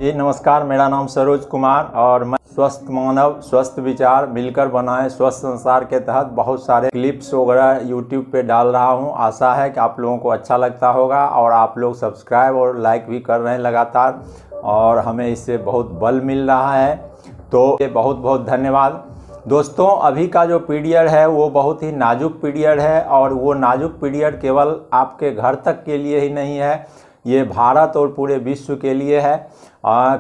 जी नमस्कार, मेरा नाम सरोज कुमार और मैं स्वस्थ मानव स्वस्थ विचार मिलकर बनाए स्वस्थ संसार के तहत बहुत सारे क्लिप्स वगैरह यूट्यूब पे डाल रहा हूं। आशा है कि आप लोगों को अच्छा लगता होगा और आप लोग सब्सक्राइब और लाइक भी कर रहे हैं लगातार और हमें इससे बहुत बल मिल रहा है, तो ये बहुत बहुत धन्यवाद। दोस्तों, अभी का जो पीरियड है वो बहुत ही नाजुक पीरियड है और वो नाजुक पीरियड केवल आपके घर तक के लिए ही नहीं है, ये भारत और पूरे विश्व के लिए है।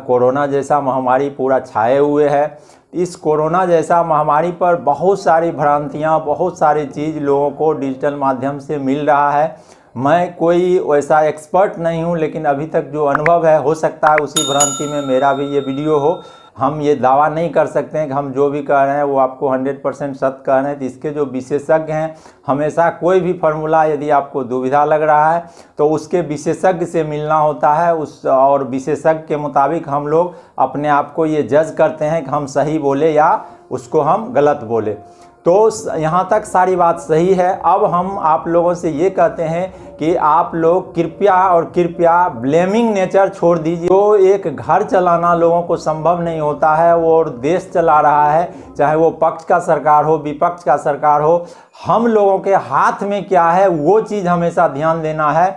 कोरोना जैसा महामारी पूरा छाए हुए है। इस कोरोना जैसा महामारी पर बहुत सारी भ्रांतियां, बहुत सारी चीज़ लोगों को डिजिटल माध्यम से मिल रहा है। मैं कोई वैसा एक्सपर्ट नहीं हूं, लेकिन अभी तक जो अनुभव है, हो सकता है उसी भ्रांति में मेरा भी ये वीडियो हो। हम ये दावा नहीं कर सकते हैं कि हम जो भी कह रहे हैं वो आपको 100% सत्य कह रहे हैं। तो इसके जो विशेषज्ञ हैं, हमेशा कोई भी फार्मूला यदि आपको दुविधा लग रहा है तो उसके विशेषज्ञ से मिलना होता है और विशेषज्ञ के मुताबिक हम लोग अपने आप को ये जज करते हैं कि हम सही बोले या उसको हम गलत बोले। तो यहाँ तक सारी बात सही है। अब हम आप लोगों से ये कहते हैं कि आप लोग कृपया ब्लेमिंग नेचर छोड़ दीजिए। तो एक घर चलाना लोगों को संभव नहीं होता है, वो और देश चला रहा है, चाहे वो पक्ष का सरकार हो विपक्ष का सरकार हो। हम लोगों के हाथ में क्या है वो चीज़ हमेशा ध्यान देना है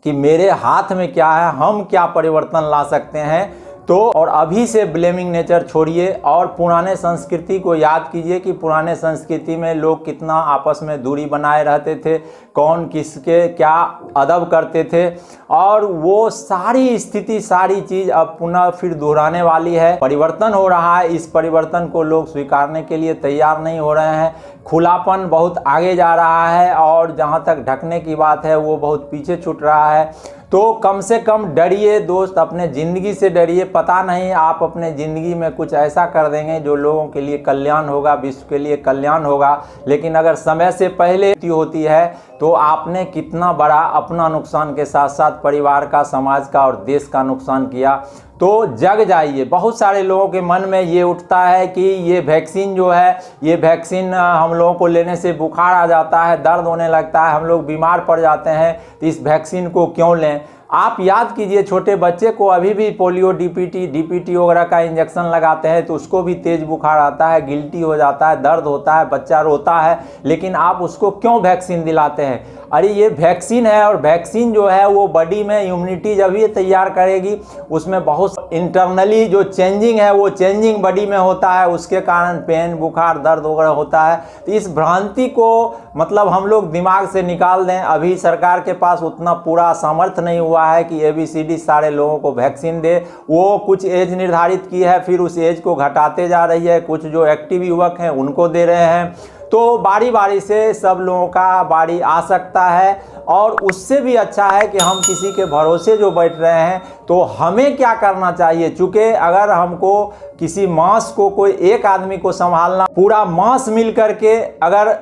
कि मेरे हाथ में क्या है, हम क्या परिवर्तन ला सकते हैं। तो और अभी से ब्लेमिंग नेचर छोड़िए और पुराने संस्कृति को याद कीजिए कि पुराने संस्कृति में लोग कितना आपस में दूरी बनाए रहते थे, कौन किसके क्या अदब करते थे, और वो सारी स्थिति सारी चीज़ अब पुनः फिर दोहराने वाली है। परिवर्तन हो रहा है, इस परिवर्तन को लोग स्वीकारने के लिए तैयार नहीं हो रहे हैं। खुलापन बहुत आगे जा रहा है और जहाँ तक ढकने की बात है वो बहुत पीछे छूट रहा है। तो कम से कम डरिए दोस्त, अपने ज़िंदगी से डरिए। पता नहीं आप अपने ज़िंदगी में कुछ ऐसा कर देंगे जो लोगों के लिए कल्याण होगा, विश्व के लिए कल्याण होगा, लेकिन अगर समय से पहले होती है तो आपने कितना बड़ा अपना नुकसान के साथ साथ परिवार का, समाज का और देश का नुकसान किया। तो जग जाइए। बहुत सारे लोगों के मन में ये उठता है कि ये वैक्सीन जो है, ये वैक्सीन हम लोगों को लेने से बुखार आ जाता है, दर्द होने लगता है, हम लोग बीमार पड़ जाते हैं, तो इस वैक्सीन को क्यों लें। आप याद कीजिए, छोटे बच्चे को अभी भी पोलियो, डीपीटी वगैरह का इंजेक्शन लगाते हैं तो उसको भी तेज बुखार आता है, गिल्टी हो जाता है, दर्द होता है, बच्चा रोता है, लेकिन आप उसको क्यों वैक्सीन दिलाते हैं। अरे ये वैक्सीन है और वैक्सीन जो है वो बॉडी में इम्यूनिटी जब ये तैयार करेगी, उसमें बहुत इंटरनली जो चेंजिंग है वो चेंजिंग बॉडी में होता है, उसके कारण पेन, बुखार, दर्द वगैरह होता है। तो इस भ्रांति को मतलब हम लोग दिमाग से निकाल दें। अभी सरकार के पास उतना पूरा सामर्थ्य नहीं हुआ है कि ABCD सारे लोगों को वैक्सीन दे। वो कुछ एज निर्धारित की है, फिर उस एज को घटाते जा रही है, कुछ जो एक्टिव युवक हैं उनको दे रहे हैं। तो बारी बारी से सब लोगों का बारी आ सकता है और उससे भी अच्छा है कि हम किसी के भरोसे जो बैठ रहे हैं, तो हमें क्या करना चाहिए। चूँकि अगर हमको किसी मास को, कोई एक आदमी को संभालना, पूरा मास मिल करके अगर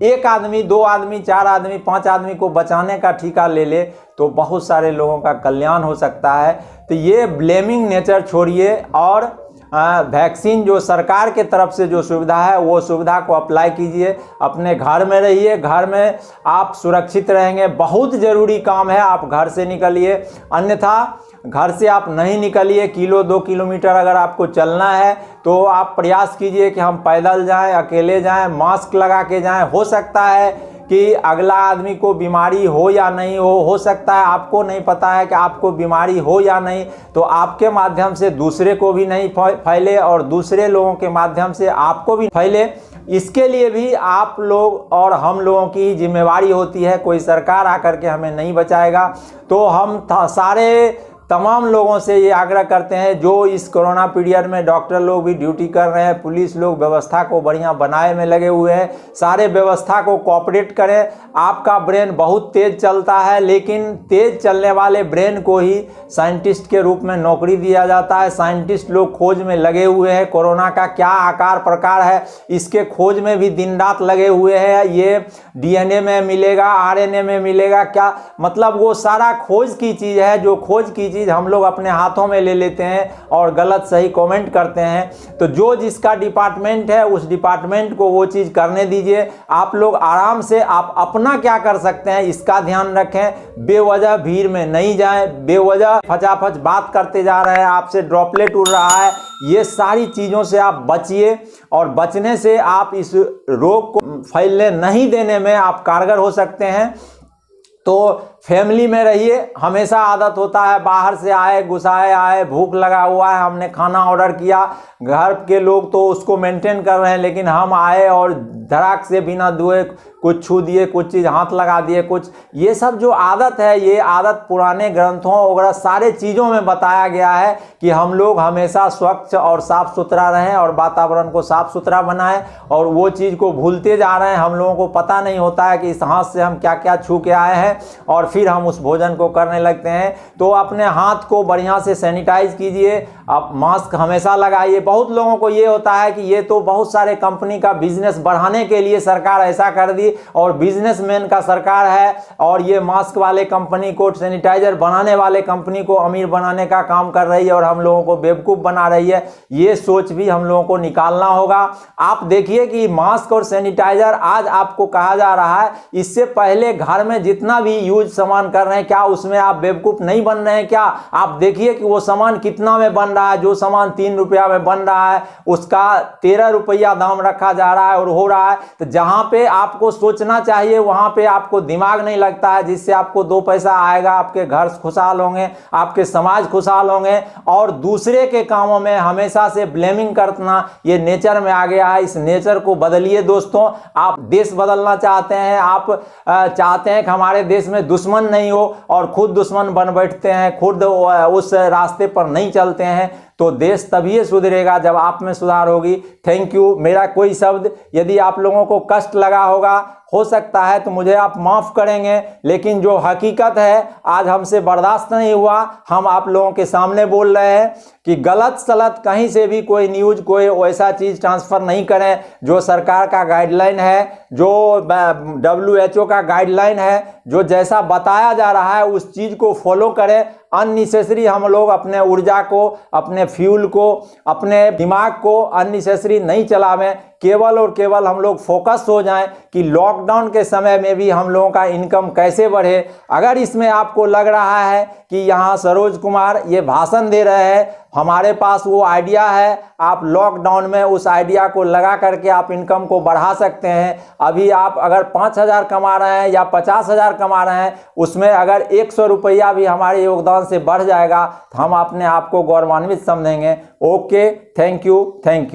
एक आदमी, 2 आदमी, 4 आदमी, 5 आदमी को बचाने का ठेका ले ले तो बहुत सारे लोगों का कल्याण हो सकता है। तो ये ब्लेमिंग नेचर छोड़िए और वैक्सीन जो सरकार के तरफ से जो सुविधा है वो सुविधा को अप्लाई कीजिए। अपने घर में रहिए, घर में आप सुरक्षित रहेंगे। बहुत ज़रूरी काम है आप घर से निकलिए, अन्यथा घर से आप नहीं निकलिए। 1-2 किलोमीटर अगर आपको चलना है तो आप प्रयास कीजिए कि हम पैदल जाएं, अकेले जाएं, मास्क लगा के जाएं। हो सकता है कि अगला आदमी को बीमारी हो या नहीं हो सकता है आपको नहीं पता है कि आपको बीमारी हो या नहीं, तो आपके माध्यम से दूसरे को भी नहीं फैले और दूसरे लोगों के माध्यम से आपको भी फैले। इसके लिए भी आप लोग और हम लोगों की जिम्मेवारी होती है। कोई सरकार आकर के हमें नहीं बचाएगा। तो हम सारे तमाम लोगों से ये आग्रह करते हैं जो इस कोरोना पीरियड में डॉक्टर लोग भी ड्यूटी कर रहे हैं, पुलिस लोग व्यवस्था को बढ़िया बनाए में लगे हुए हैं, सारे व्यवस्था को कोऑपरेट करें। आपका ब्रेन बहुत तेज चलता है, लेकिन तेज चलने वाले ब्रेन को ही साइंटिस्ट के रूप में नौकरी दिया जाता है। साइंटिस्ट लोग खोज में लगे हुए हैं, कोरोना का क्या आकार प्रकार है इसके खोज में भी दिन रात लगे हुए हैं। ये DNA में मिलेगा, RNA में मिलेगा, क्या मतलब वो सारा खोज की चीज़ है। जो खोज की चीज़ हम लोग अपने हाथों में ले लेते हैं और गलत सही कमेंट करते हैं। तो जो जिसका डिपार्टमेंट है उस डिपार्टमेंट को वो चीज़ करने दीजिए। आप लोग आराम से आप अपना क्या कर सकते हैं इसका ध्यान रखें। बेवजह भीड़ में नहीं जाएं, बेवजह फचाफच बात करते जा रहे हैं, आपसे ड्रॉपलेट उड़ रहा है, ये सारी चीज़ों से आप बचिए। और बचने से आप इस रोग को फैलने नहीं देने में आप कारगर हो सकते हैं। तो फैमिली में रहिए। हमेशा आदत होता है बाहर से आए, गुस्साए आए, भूख लगा हुआ है, हमने खाना ऑर्डर किया, घर के लोग तो उसको मेंटेन कर रहे हैं, लेकिन हम आए और धड़ाक से बिना धोए कुछ छू दिए, कुछ चीज़ हाथ लगा दिए, कुछ ये सब जो आदत है, ये आदत पुराने ग्रंथों वगैरह सारे चीज़ों में बताया गया है कि हम लोग हमेशा स्वच्छ और साफ़ सुथरा रहें और वातावरण को साफ़ सुथरा बनाएं। और वो चीज़ को भूलते जा रहे हैं। हम लोगों को पता नहीं होता है कि इस हाथ से हम क्या क्या छू के आए हैं और फिर हम उस भोजन को करने लगते हैं। तो अपने हाथ को बढ़िया से सैनिटाइज कीजिए, आप मास्क हमेशा लगाइए। बहुत लोगों को ये होता है कि ये तो बहुत सारे कंपनी का बिजनेस बढ़ाने के लिए सरकार ऐसा कर दी और बिजनेसमैन का सरकार है और ये मास्क वाले कंपनी को, सैनिटाइजर बनाने वाले कंपनी को अमीर बनाने का काम कर रही है और हम लोगों को बेवकूफ़ बना रही है। ये सोच भी हम लोगों को निकालना होगा। आप देखिए कि मास्क और सैनिटाइजर आज आपको कहा जा रहा है, इससे पहले घर में जितना भी यूज सामान कर रहे हैं, क्या उसमें आप बेवकूफ़ नहीं बन रहे हैं क्या? आप देखिए कि वो सामान कितना में बन रहा है। जो सामान 3 रुपया में बन रहा है उसका 13 रुपया दाम रखा जा रहा है और हो रहा है। तो जहाँ पे आपको सोचना चाहिए वहाँ पे आपको दिमाग नहीं लगता है, जिससे आपको 2 पैसा आएगा, आपके घर खुशहाल होंगे, आपके समाज खुशहाल होंगे। और दूसरे के कामों में हमेशा से ब्लेमिंग करना ये नेचर में आ गया है। इस नेचर को बदलिए दोस्तों। आप देश बदलना चाहते हैं, आप चाहते हैं कि हमारे देश में दुश्मन नहीं हो और खुद दुश्मन बन बैठते हैं, खुद उस रास्ते पर नहीं चलते हैं, तो देश तभी सुधरेगा जब आप में सुधार होगी। Thank you. मेरा कोई शब्द यदि आप लोगों को कष्ट लगा होगा, हो सकता है तो मुझे आप माफ़ करेंगे, लेकिन जो हकीकत है आज हमसे बर्दाश्त नहीं हुआ। हम आप लोगों के सामने बोल रहे हैं कि गलत सलत कहीं से भी कोई न्यूज़, कोई वैसा चीज़ ट्रांसफ़र नहीं करें। जो सरकार का गाइडलाइन है, जो WHO का गाइडलाइन है, जो जैसा बताया जा रहा है उस चीज़ को फॉलो करें। अननेसेसरी हम लोग अपने ऊर्जा को, अपने फ्यूल को, अपने दिमाग को अननेसेसरी नहीं चलावें। केवल और केवल हम लोग फोकस हो जाएं कि लॉकडाउन के समय में भी हम लोगों का इनकम कैसे बढ़े। अगर इसमें आपको लग रहा है कि यहाँ सरोज कुमार ये भाषण दे रहे हैं, हमारे पास वो आइडिया है, आप लॉकडाउन में उस आइडिया को लगा करके आप इनकम को बढ़ा सकते हैं। अभी आप अगर 5,000 कमा रहे हैं या 50,000 कमा रहे हैं, उसमें अगर 100 रुपया भी हमारे योगदान से बढ़ जाएगा तो हम अपने आप को गौरवान्वित समझेंगे। Okay, thank you, thank you.